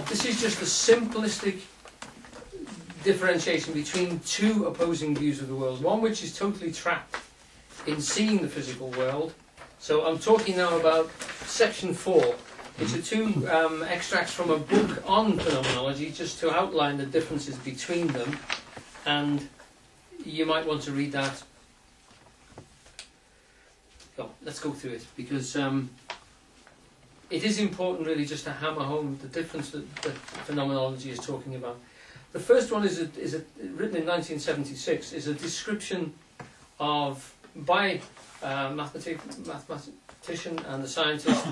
This is just a simplistic differentiation between two opposing views of the world. One which is totally trapped in seeing the physical world. So I'm talking now about section 4, which are two extracts from a book on phenomenology, just to outline the differences between them. And you might want to read that. Oh, let's go through it, because it is important really just to hammer home the difference that phenomenology is talking about. The first one is written in 1976, is a description of, by a mathematician and a scientist,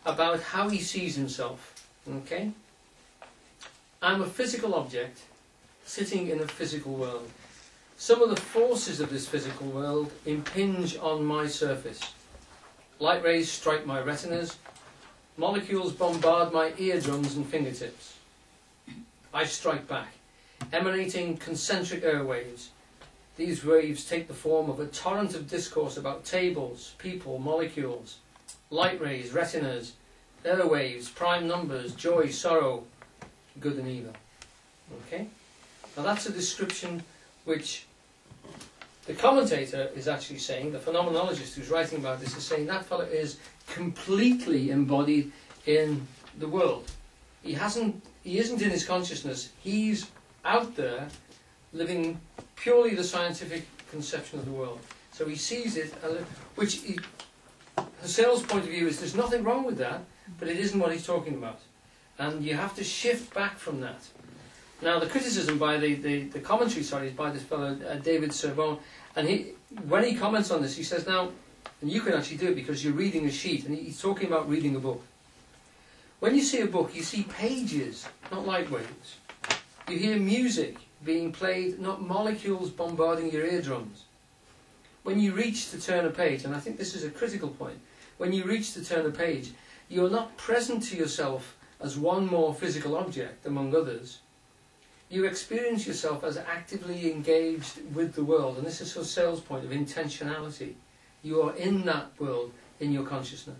about how he sees himself. Okay? I'm a physical object sitting in a physical world. Some of the forces of this physical world impinge on my surface. Light rays strike my retinas. Molecules bombard my eardrums and fingertips. I strike back, emanating concentric airwaves. These waves take the form of a torrent of discourse about tables, people, molecules, light rays, retinas, airwaves, prime numbers, joy, sorrow, good and evil. Okay? Now that's a description which the commentator is actually saying, the phenomenologist who's writing about this is saying that fellow is completely embodied in the world. He isn't in his consciousness, he's out there living purely the scientific conception of the world. So he sees it, which Husserl's point of view is there's nothing wrong with that, but it isn't what he's talking about. And you have to shift back from that. Now the criticism by the commentary, is by this fellow David Servan, and when he comments on this, he says, now, and you can actually do it because you're reading a sheet, and he's talking about reading a book. When you see a book, you see pages, not light waves. You hear music being played, not molecules bombarding your eardrums. When you reach to turn a page, and I think this is a critical point, when you reach to turn a page, you're not present to yourself as one more physical object among others. You experience yourself as actively engaged with the world, and this is Husserl's point of intentionality. You are in that world in your consciousness.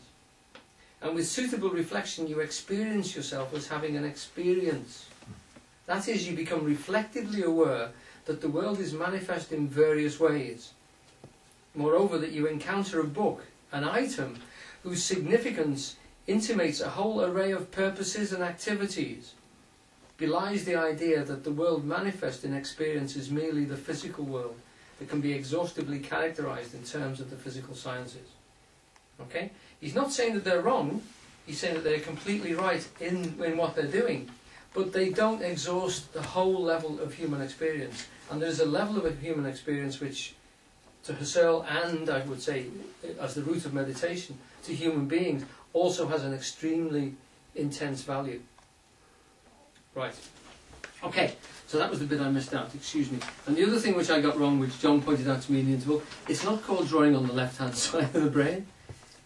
And with suitable reflection, you experience yourself as having an experience. That is, you become reflectively aware that the world is manifest in various ways. Moreover, that you encounter a book, an item, whose significance intimates a whole array of purposes and activities, belies the idea that the world manifest in experience is merely the physical world that can be exhaustively characterized in terms of the physical sciences. Okay? He's not saying that they're wrong, he's saying that they're completely right in what they're doing, but they don't exhaust the whole level of human experience. And there's a level of human experience which, to Husserl, and I would say as the root of meditation, to human beings, also has an extremely intense value. Right. Okay, so that was the bit I missed out, excuse me. And the other thing which I got wrong, which John pointed out to me in the interval, it's not called drawing on the left-hand side of the brain.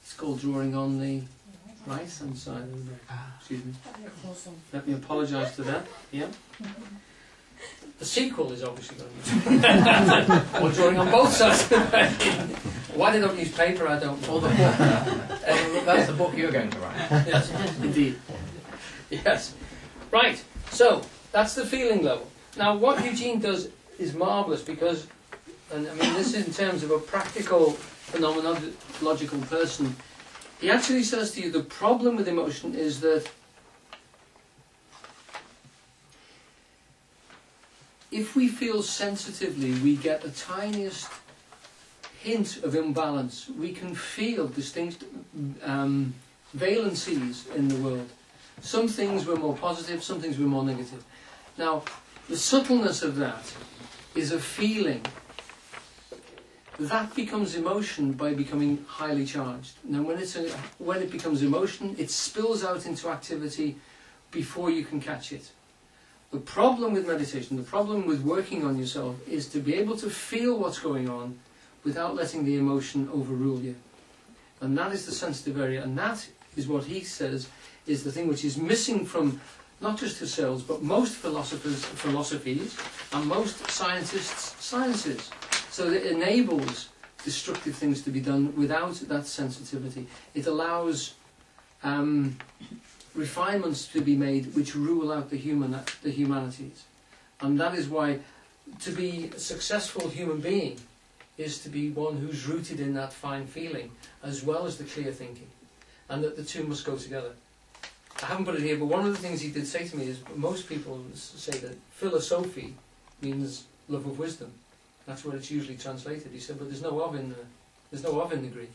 It's called drawing on the right-hand side of the brain. Excuse me. Let me apologise to that. Yeah. The sequel is obviously going to be or drawing on both sides of the brain. Why they don't use paper, I don't know. Or the book. That's the book you're going to write. Yes, indeed. Yes. Right. So, that's the feeling level. Now, what Eugene does is marvellous because, and I mean this is in terms of a practical, phenomenological person, he actually says to you the problem with emotion is that if we feel sensitively, we get the tiniest hint of imbalance. We can feel distinct valencies in the world. Some things were more positive, some things were more negative. Now, the subtleness of that is a feeling. That becomes emotion by becoming highly charged. Now, when it becomes emotion, it spills out into activity before you can catch it. The problem with meditation, the problem with working on yourself, is to be able to feel what's going on without letting the emotion overrule you. And that is the sensitive area, and that is what he says is the thing which is missing from not just Husserl's, but most philosophies, and most scientists' sciences. So it enables destructive things to be done without that sensitivity. It allows refinements to be made which rule out the humanities. And that is why to be a successful human being is to be one who's rooted in that fine feeling as well as the clear thinking, and that the two must go together. I haven't put it here, but one of the things he did say to me is most people say that philosophy means love of wisdom. That's where it's usually translated. He said, but there's no of in the Greek.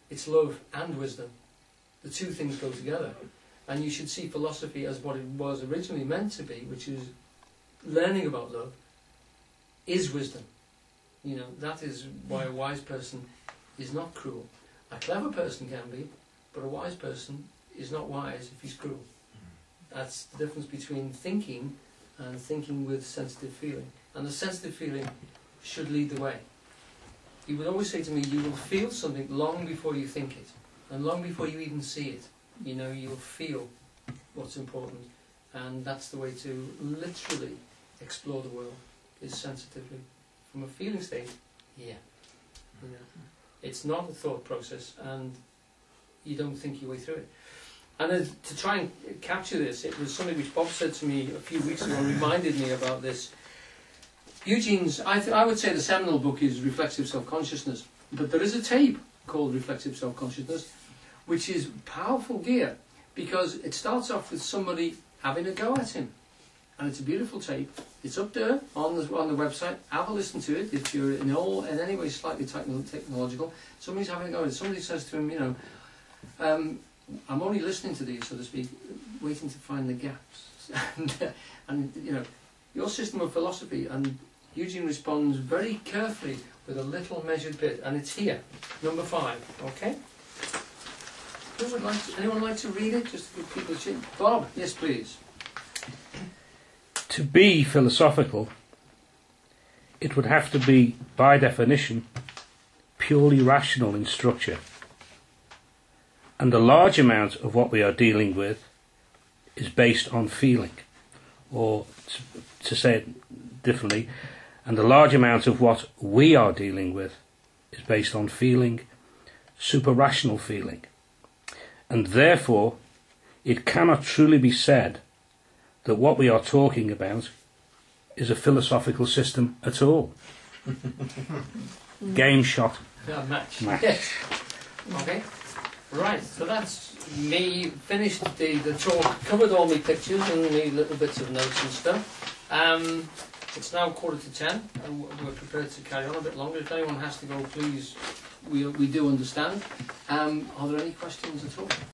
It's love and wisdom. The two things go together. And you should see philosophy as what it was originally meant to be, which is learning about love, is wisdom. You know, that is why a wise person is not cruel. A clever person can be, but a wise person is not wise if he's cruel. That's the difference between thinking and thinking with sensitive feeling. And the sensitive feeling should lead the way. He would always say to me, you will feel something long before you think it, and long before you even see it. You know, you'll feel what's important, and that's the way to literally explore the world, is sensitively. From a feeling state, yeah. You know, it's not a thought process, and you don't think your way through it. And then to try and capture this, it was something which Bob said to me a few weeks ago and reminded me about this. Eugene's, I would say the seminal book is Reflexive Self-Consciousness, but there is a tape called Reflexive Self-Consciousness, which is powerful gear, because it starts off with somebody having a go at him. And it's a beautiful tape. It's up there on the website. Have a listen to it if you're in any way slightly technological. Somebody's having a go at it. Somebody says to him, you know, I'm only listening to these, so to speak, waiting to find the gaps. and you know, your system of philosophy, and Eugene responds very carefully with a little measured bit, and it's here, number 5. Okay. Who would like to, anyone like to read it? Just to give people a chance. Bob, yes, please. To be philosophical, it would have to be, by definition, purely rational in structure. And a large amount of what we are dealing with is based on feeling. Or, to say it differently, and a large amount of what we are dealing with is based on feeling, super-rational feeling. And therefore, it cannot truly be said that what we are talking about is a philosophical system at all. Game shot. Yeah, match. Yes. Okay. Right, so that's me finished the talk, covered all my pictures and my little bits of notes and stuff. It's now 10:15 and we're prepared to carry on a bit longer. If anyone has to go, please, we do understand. Are there any questions at all?